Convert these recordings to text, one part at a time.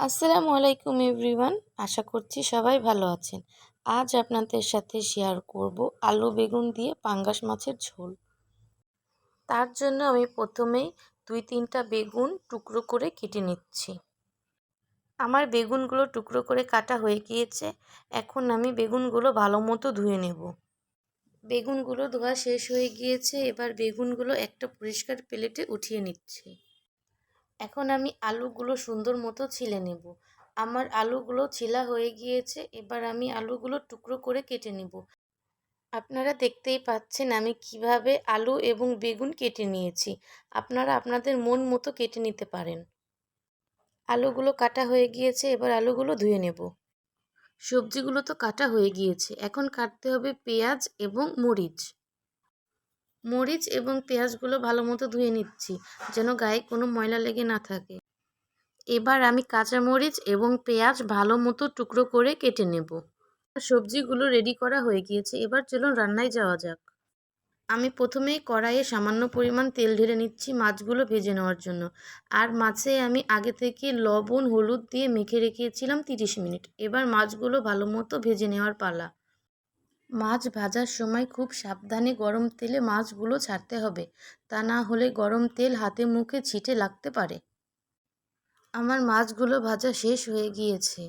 আসসালামু আলাইকুম এভরিওয়ান। আশা করছি সবাই ভালো আছেন। আজ আপনাদের সাথে শেয়ার করব আলু বেগুন দিয়ে পাঙ্গাস মাছের ঝোল। তার জন্য আমি প্রথমেই 2-3টা বেগুন টুকরো করে কেটে নিচ্ছি। আমার বেগুনগুলো টুকরো করে কাটা হয়ে গিয়েছে। এখন আমি বেগুনগুলো ভালো মতো ধুয়ে নেব। বেগুনগুলো ধোয়া শেষ হয়ে গিয়েছে। এবার বেগুনগুলো একটা পরিষ্কার প্লেটে উঠিয়ে নিচ্ছি। এখন আমি আলুগুলো সুন্দর মতো ছিলে নেব। আমার আলুগুলো ছিলা হয়ে গিয়েছে। এবার আমি আলুগুলো টুকরো করে কেটে নেব। আপনারা দেখতেই পাচ্ছেন আমি কিভাবে আলু এবং বেগুন কেটে নিয়েছি। আপনারা আপনাদের মন মতো কেটে নিতে পারেন। আলুগুলো কাটা হয়ে গিয়েছে। এবার আলুগুলো ধুয়ে নেব। সবজিগুলো তো কাটা হয়ে গিয়েছে। এখন কাটতে হবে পেঁয়াজ এবং মরিচ এবং পেঁয়াজগুলো ভালো মতো ধুয়ে নিচ্ছি, যেন গায়ে কোনো ময়লা লেগে না থাকে। এবার আমি কাঁচামরিচ এবং পেঁয়াজ ভালো মতো টুকরো করে কেটে নেব। সবজিগুলো রেডি করা হয়ে গিয়েছে। এবার চলুন রান্নায় যাওয়া যাক। আমি প্রথমেই কড়াইয়ে সামান্য পরিমাণ তেল ঢেলে নিচ্ছি মাছগুলো ভেজে নেওয়ার জন্য। আর মাছে আমি আগে থেকে লবণ হলুদ দিয়ে মেখে রেখেছিলাম 30 মিনিট। এবার মাছগুলো ভালো মতো ভেজে নেওয়ার পালা। মাছ ভাজার সময় খুব সাবধানে গরম তেলে মাছগুলো ছাড়তে হবে, তা না হলে গরম তেল হাতে মুখে ছিটে লাগতে পারে। আমার মাছগুলো ভাজা শেষ হয়ে গিয়েছে।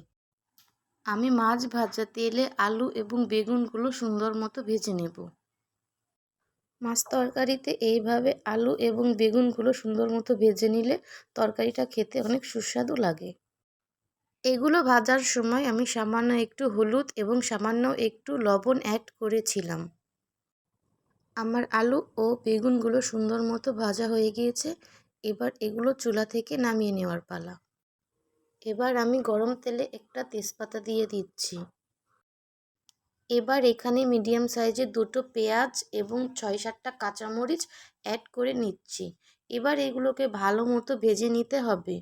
আমি মাছ ভাজা তেলে আলু এবং বেগুনগুলো সুন্দর মতো ভেজে নেব। মাছ তরকারিতে এইভাবে আলু এবং বেগুনগুলো সুন্দর মতো ভেজে নিলে তরকারিটা খেতে অনেক সুস্বাদু লাগে। এগুলো ভাজার সময় আমি সামান্য একটু হলুদ এবং সামান্য একটু লবণ অ্যাড করেছিলাম। আমার আলু ও বেগুনগুলো সুন্দর মতো ভাজা হয়ে গিয়েছে। এবার এগুলো চুলা থেকে নামিয়ে নেওয়ার পালা। এবার আমি গরম তেলে একটা তেজপাতা দিয়ে দিচ্ছি। এবার এখানে মিডিয়াম সাইজের 2টো পেঁয়াজ এবং 6-7টা কাঁচামরিচ অ্যাড করে নিচ্ছি। এবার এগুলোকে ভালো মতো ভেজে নিতে হবে।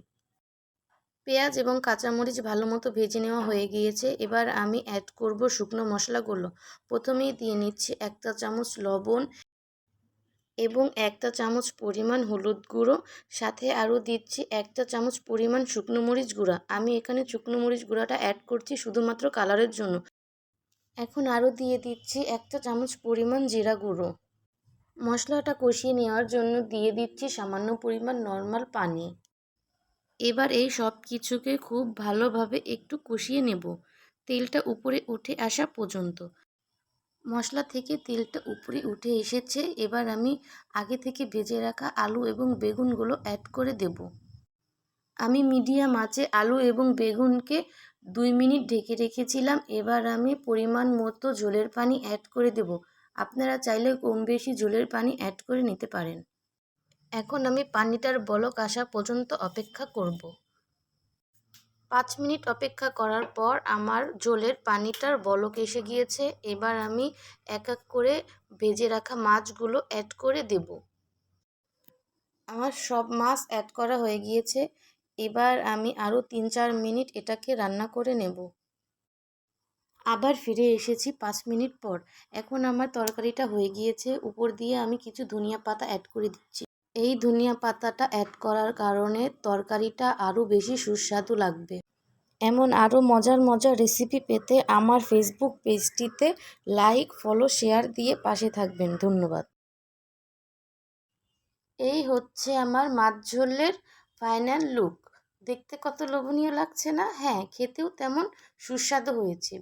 পেঁয়াজ এবং কাঁচামরিচ ভালো মতো ভেজে নেওয়া হয়ে গিয়েছে। এবার আমি অ্যাড করব শুকনো মশলাগুলো। প্রথমেই দিয়ে নিচ্ছি 1 চামচ লবণ এবং 1 চামচ পরিমাণ হলুদ গুঁড়ো, সাথে আরও দিচ্ছি 1 চামচ পরিমাণ শুকনো মরিচ গুঁড়া। আমি এখানে শুকনো মরিচ গুঁড়াটা অ্যাড করছি শুধুমাত্র কালারের জন্য। এখন আরও দিয়ে দিচ্ছি 1 চামচ পরিমাণ জিরা গুঁড়ো। মশলাটা কষিয়ে নেওয়ার জন্য দিয়ে দিচ্ছি সামান্য পরিমাণ নর্মাল পানি। এবার এই সব কিছুকে খুব ভালোভাবে একটু কষিয়ে নেব, তেলটা উপরে উঠে আসা পর্যন্ত। মশলা থেকে তেলটা উপরে উঠে এসেছে। এবার আমি আগে থেকে ভেজে রাখা আলু এবং বেগুনগুলো অ্যাড করে দেব। আমি মিডিয়াম আঁচে আলু এবং বেগুনকে 2 মিনিট ঢেকে রেখেছিলাম। এবার আমি পরিমাণ মতো ঝোলের পানি অ্যাড করে দেব। আপনারা চাইলে কম বেশি ঝোলের পানি অ্যাড করে নিতে পারেন। এখন আমি পানিটার বলক আসা পর্যন্ত অপেক্ষা করব। 5 মিনিট অপেক্ষা করার পর আমার ঝোলের পানিটার বলক এসে গিয়েছে। এবার আমি এক এক করে ভেজে রাখা মাছগুলো অ্যাড করে দেব। আমার সব মাছ অ্যাড করা হয়ে গিয়েছে। এবার আমি আরও 3-4 মিনিট এটাকে রান্না করে নেব। আবার ফিরে এসেছি 5 মিনিট পর। এখন আমার তরকারিটা হয়ে গিয়েছে। উপর দিয়ে আমি কিছু ধনিয়া পাতা অ্যাড করে দিচ্ছি। এই ধনিয়া পাতাটা অ্যাড করার কারণে তরকারিটা আরও বেশি সুস্বাদু লাগবে। এমন আরও মজার মজার রেসিপি পেতে আমার ফেসবুক পেজটিতে লাইক, ফলো, শেয়ার দিয়ে পাশে থাকবেন। ধন্যবাদ। এই হচ্ছে আমার মাছ ঝোলের ফাইনাল লুক। দেখতে কত লোভনীয় লাগছে না? হ্যাঁ, খেতেও তেমন সুস্বাদু হয়েছে।